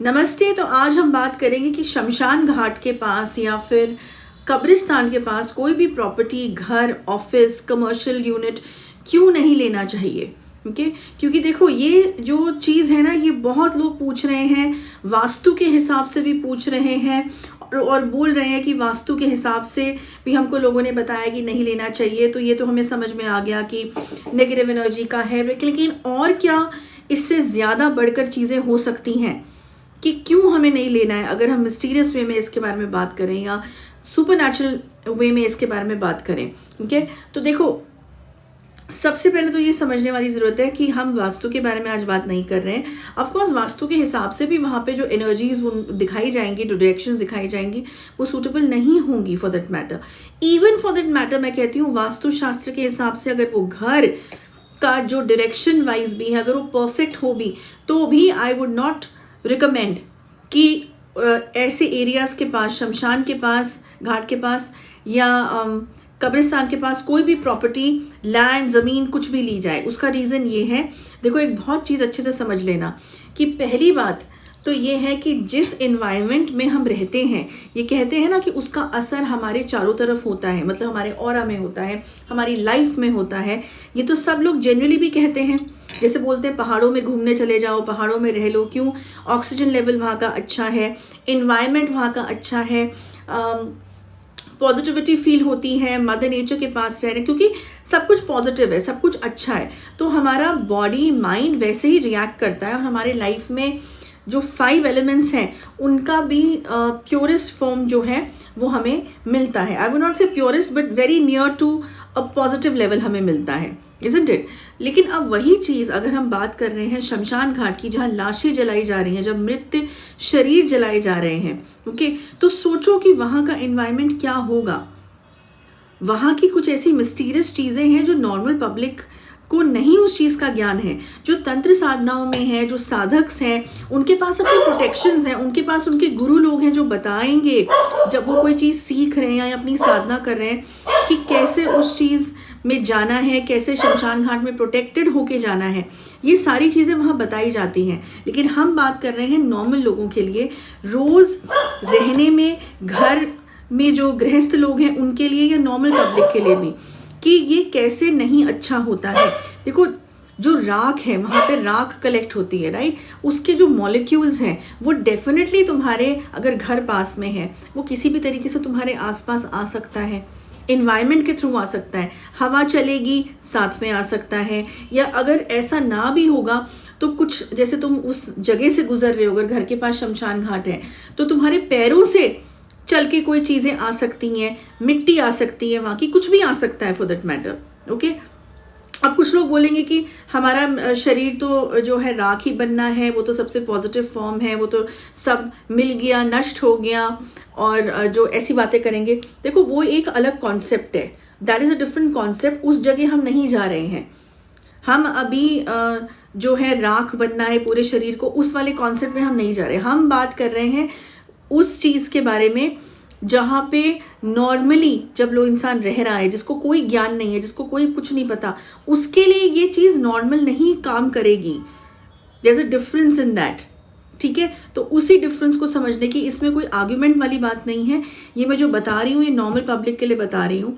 नमस्ते। तो आज हम बात करेंगे कि शमशान घाट के पास या फिर कब्रिस्तान के पास कोई भी प्रॉपर्टी, घर, ऑफिस, कमर्शियल यूनिट क्यों नहीं लेना चाहिए। ओके क्योंकि देखो ये जो चीज़ है ना, ये बहुत लोग पूछ रहे हैं, वास्तु के हिसाब से भी पूछ रहे हैं और बोल रहे हैं कि वास्तु के हिसाब से भी हमको लोगों ने बताया कि नहीं लेना चाहिए। तो ये तो हमें समझ में आ गया कि नेगेटिव एनर्जी का है, लेकिन और क्या इससे ज़्यादा बढ़कर चीज़ें हो सकती हैं कि क्यों हमें नहीं लेना है। अगर हम मिस्टीरियस वे में इसके बारे में बात करें या सुपरनैचुरल वे में इसके बारे में बात करें। ठीक है, तो देखो सबसे पहले तो ये समझने वाली ज़रूरत है कि हम वास्तु के बारे में आज बात नहीं कर रहे हैं। ऑफकोर्स वास्तु के हिसाब से भी वहाँ पे जो एनर्जीज वो दिखाई जाएंगी, जो डायरेक्शंस दिखाई जाएंगी, वो सूटेबल नहीं होंगी for that matter. Even for that matter मैं कहती हूँ वास्तुशास्त्र के हिसाब से अगर वो घर का जो डायरेक्शन वाइज भी है, अगर वो परफेक्ट हो भी, तो भी आई वुड नॉट रिकमेंड कि ऐसे एरियाज़ के पास, शमशान के पास, घाट के पास या कब्रिस्तान के पास कोई भी प्रॉपर्टी, लैंड, ज़मीन कुछ भी ली जाए। उसका रीज़न ये है, देखो एक बहुत चीज़ अच्छे से समझ लेना कि पहली बात तो ये है कि जिस एनवायरनमेंट में हम रहते हैं, ये कहते हैं ना कि उसका असर हमारे चारों तरफ होता है, मतलब हमारे ऑरा में होता है, हमारी लाइफ में होता है। ये तो सब लोग जनरली भी कहते हैं। जैसे बोलते हैं पहाड़ों में घूमने चले जाओ, पहाड़ों में रह लो, क्यों? ऑक्सीजन लेवल वहाँ का अच्छा है, एनवायरनमेंट वहाँ का अच्छा है, पॉजिटिविटी फील होती है, मदर नेचर के पास रह रहे, क्योंकि सब कुछ पॉजिटिव है, सब कुछ अच्छा है। तो हमारा बॉडी माइंड वैसे ही रिएक्ट करता है और हमारे लाइफ में जो 5 एलिमेंट्स हैं उनका भी प्योरेस्ट फॉर्म जो है वो हमें मिलता है। I would not say purest but very near to a positive level हमें मिलता है, इजंट इट। लेकिन अब वही चीज़ अगर हम बात कर रहे हैं शमशान घाट की, जहाँ लाशें जलाई जा रही हैं, जब मृत शरीर जलाए जा रहे हैं, ओके, तो सोचो कि वहाँ का एनवायरनमेंट क्या होगा। वहाँ की कुछ ऐसी मिस्टीरियस चीज़ें हैं जो नॉर्मल पब्लिक को नहीं उस चीज़ का ज्ञान है। जो तंत्र साधनाओं में है, जो साधक्स हैं, उनके पास अपने प्रोटेक्शंस हैं, उनके पास उनके गुरु लोग हैं जो बताएंगे जब वो कोई चीज़ सीख रहे हैं या अपनी साधना कर रहे हैं कि कैसे उस चीज़ में जाना है, कैसे शमशान घाट में प्रोटेक्टेड होके जाना है। ये सारी चीज़ें वहाँ बताई जाती हैं। लेकिन हम बात कर रहे हैं नॉर्मल लोगों के लिए, रोज़ रहने में, घर में जो गृहस्थ लोग हैं उनके लिए या नॉर्मल पब्लिक के लिए भी, कि ये कैसे नहीं अच्छा होता है। देखो जो राख है, वहाँ पे राख कलेक्ट होती है, राइट, उसके जो मॉलिक्यूल्स हैं वो डेफिनेटली तुम्हारे अगर घर पास में है, वो किसी भी तरीके से तुम्हारे आसपास आ सकता है, इन्वायरमेंट के थ्रू आ सकता है, हवा चलेगी साथ में आ सकता है। या अगर ऐसा ना भी होगा तो कुछ, जैसे तुम उस जगह से गुजर रहे हो, अगर घर के पास शमशान घाट है तो तुम्हारे पैरों से चल के कोई चीज़ें आ सकती हैं, मिट्टी आ सकती है, वहाँ की कुछ भी आ सकता है फॉर दैट मैटर। ओके, अब कुछ लोग बोलेंगे कि हमारा शरीर तो जो है राख ही बनना है, वो तो सबसे पॉजिटिव फॉर्म है, वो तो सब मिल गया, नष्ट हो गया, और जो ऐसी बातें करेंगे। देखो वो एक अलग कॉन्सेप्ट है, that is a different concept. उस जगह हम नहीं जा रहे हैं। हम अभी जो है राख बनना है पूरे शरीर को, उस वाले कॉन्सेप्ट में हम नहीं जा रहे। हम बात कर रहे हैं उस चीज़ के बारे में जहाँ पे नॉर्मली जब लोग इंसान रह रहा है, जिसको कोई ज्ञान नहीं है, जिसको कोई कुछ नहीं पता, उसके लिए ये चीज़ नॉर्मल नहीं काम करेगी। There is a difference in that. ठीक है, तो उसी डिफरेंस को समझने की, इसमें कोई आर्ग्यूमेंट वाली बात नहीं है। ये मैं जो बता रही हूँ ये नॉर्मल पब्लिक के लिए बता रही हूँ।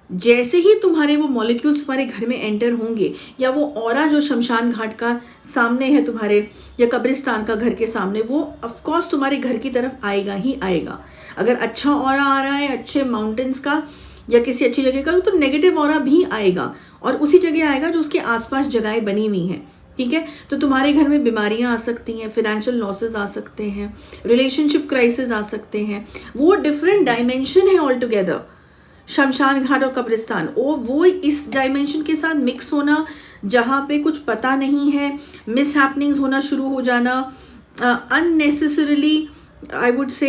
जैसे ही तुम्हारे वो मॉलिक्यूल्स तुम्हारे घर में एंटर होंगे, या वो ऑरा जो शमशान घाट का सामने है तुम्हारे, या कब्रिस्तान का घर के सामने, वो ऑफकोर्स तुम्हारे घर की तरफ आएगा ही आएगा। अगर अच्छा ऑरा आ रहा है, अच्छे माउंटेन्स का या किसी अच्छी जगह का, तो नेगेटिव ऑरा भी आएगा, और उसी जगह आएगा जो उसके आसपास जगहें बनी हुई हैं। ठीक है, तो तुम्हारे घर में बीमारियां आ सकती हैं, फाइनेंशियल लॉसेस आ सकते हैं, रिलेशनशिप क्राइसिस आ सकते हैं। वो डिफरेंट डायमेंशन है ऑल टुगेदर। शमशान घाट और कब्रिस्तान, वो इस डायमेंशन के साथ मिक्स होना, जहाँ पे कुछ पता नहीं है, मिस हैपनिंग्स होना शुरू हो जाना, unnecessarily I would say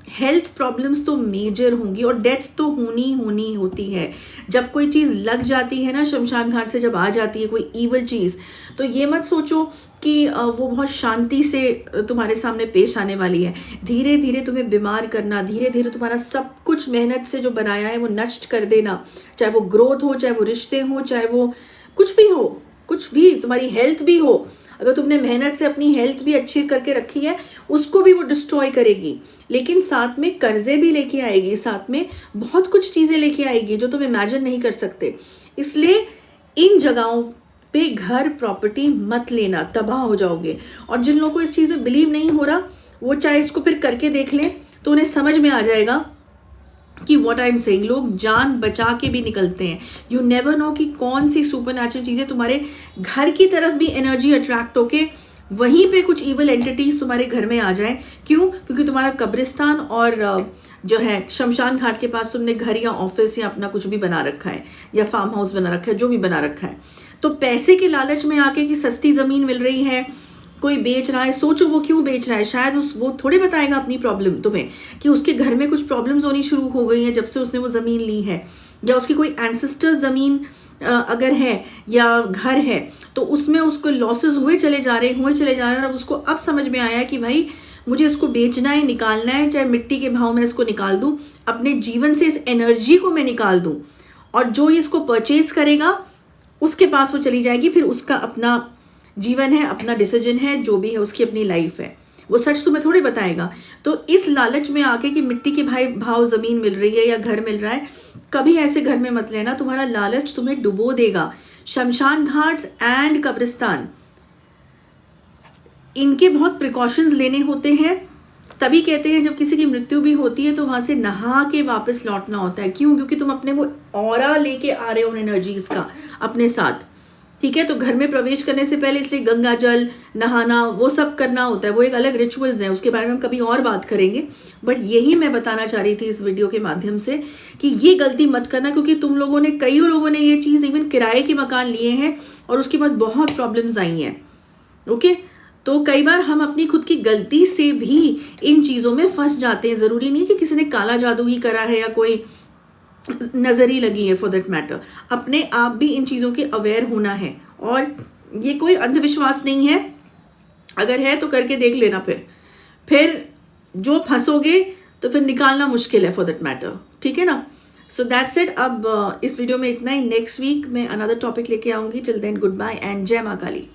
health problems तो मेजर होंगी, और डेथ तो होनी होती है। जब कोई चीज़ लग जाती है ना, शमशान घाट से जब आ जाती है कोई ईवल चीज़, तो ये मत सोचो कि वो बहुत शांति से तुम्हारे सामने पेश आने वाली है। धीरे धीरे तुम्हें बीमार करना, धीरे धीरे तुम्हारा सब कुछ मेहनत से जो बनाया है वो नष्ट कर देना, चाहे वो ग्रोथ हो, चाहे वो रिश्ते हो, चाहे वो कुछ भी हो, कुछ भी तुम्हारी हेल्थ भी हो। अगर तुमने मेहनत से अपनी हेल्थ भी अच्छी करके रखी है, उसको भी वो डिस्ट्रॉय करेगी। लेकिन साथ में कर्जे भी लेके आएगी, साथ में बहुत कुछ चीज़ें लेके आएगी जो तुम इमेजिन नहीं कर सकते। इसलिए इन जगहों पे घर प्रॉपर्टी मत लेना, तबाह हो जाओगे। और जिन लोगों को इस चीज़ में बिलीव नहीं हो रहा, वो चाहे इसको फिर करके देख लें, तो उन्हें समझ में आ जाएगा कि व्हाट आई एम सेइंग। लोग जान बचा के भी निकलते हैं। यू नेवर नो कि कौन सी सुपर नेचुरल चीज़ें तुम्हारे घर की तरफ भी एनर्जी अट्रैक्ट होके वहीं पे कुछ इवल एंटिटीज तुम्हारे घर में आ जाए। क्यों? क्योंकि तुम्हारा कब्रिस्तान और जो है शमशान घाट के पास तुमने घर या ऑफिस या अपना कुछ भी बना रखा है, या फार्म हाउस बना रखा है, जो भी बना रखा है। तो पैसे के लालच में आके कि सस्ती ज़मीन मिल रही है, कोई बेच रहा है, सोचो वो क्यों बेच रहा है। शायद वो थोड़े बताएगा अपनी प्रॉब्लम तुम्हें कि उसके घर में कुछ प्रॉब्लम्स होनी शुरू हो गई हैं जब से उसने वो ज़मीन ली है, या उसकी कोई एंसेस्टर ज़मीन अगर है या घर है तो उसमें उसको लॉसेस हुए चले जा रहे हैं। और अब उसको अब समझ में आया कि भाई मुझे इसको बेचना है, निकालना है, चाहे मिट्टी के भाव में इसको निकाल दूं, अपने जीवन से इस एनर्जी को मैं निकाल दूं, और जो इसको परचेज करेगा उसके पास वो चली जाएगी। फिर उसका अपना जीवन है, अपना डिसीजन है, जो भी है उसकी अपनी लाइफ है, वो सच तुम्हें थोड़ी बताएगा। तो इस लालच में आके कि मिट्टी के भाव ज़मीन मिल रही है या घर मिल रहा है, कभी ऐसे घर में मत लेना, तुम्हारा लालच तुम्हें डुबो देगा। शमशान घाट एंड कब्रिस्तान, इनके बहुत प्रिकॉशंस लेने होते हैं। तभी कहते हैं जब किसी की मृत्यु भी होती है तो वहाँ से नहा के वापस लौटना होता है। क्यों? क्योंकि तुम अपने वो ऑरा लेके आ रहे हो उन एनर्जीज का अपने साथ, ठीक है। तो घर में प्रवेश करने से पहले इसलिए गंगा जल, नहाना, वो सब करना होता है। वो एक अलग रिचुअल्स हैं, उसके बारे में हम कभी और बात करेंगे। बट यही मैं बताना चाह रही थी इस वीडियो के माध्यम से कि ये गलती मत करना, क्योंकि तुम लोगों ने, कई लोगों ने ये चीज़ इवन किराए के मकान लिए हैं और उसके बाद बहुत प्रॉब्लम्स आई हैं। ओके, तो कई बार हम अपनी खुद की गलती से भी इन चीज़ों में फंस जाते हैं। ज़रूरी नहीं कि किसी ने काला जादू ही करा है या कोई नजरी लगी है, फॉर दैट मैटर। अपने आप भी इन चीज़ों के अवेयर होना है, और ये कोई अंधविश्वास नहीं है। अगर है तो करके देख लेना, फिर जो फंसोगे तो फिर निकालना मुश्किल है, फॉर दैट मैटर, ठीक है ना। So that's it. अब इस वीडियो में इतना ही। नेक्स्ट वीक मैं अनदर टॉपिक लेके आऊँगी। Till then good bye and जय माँ काली।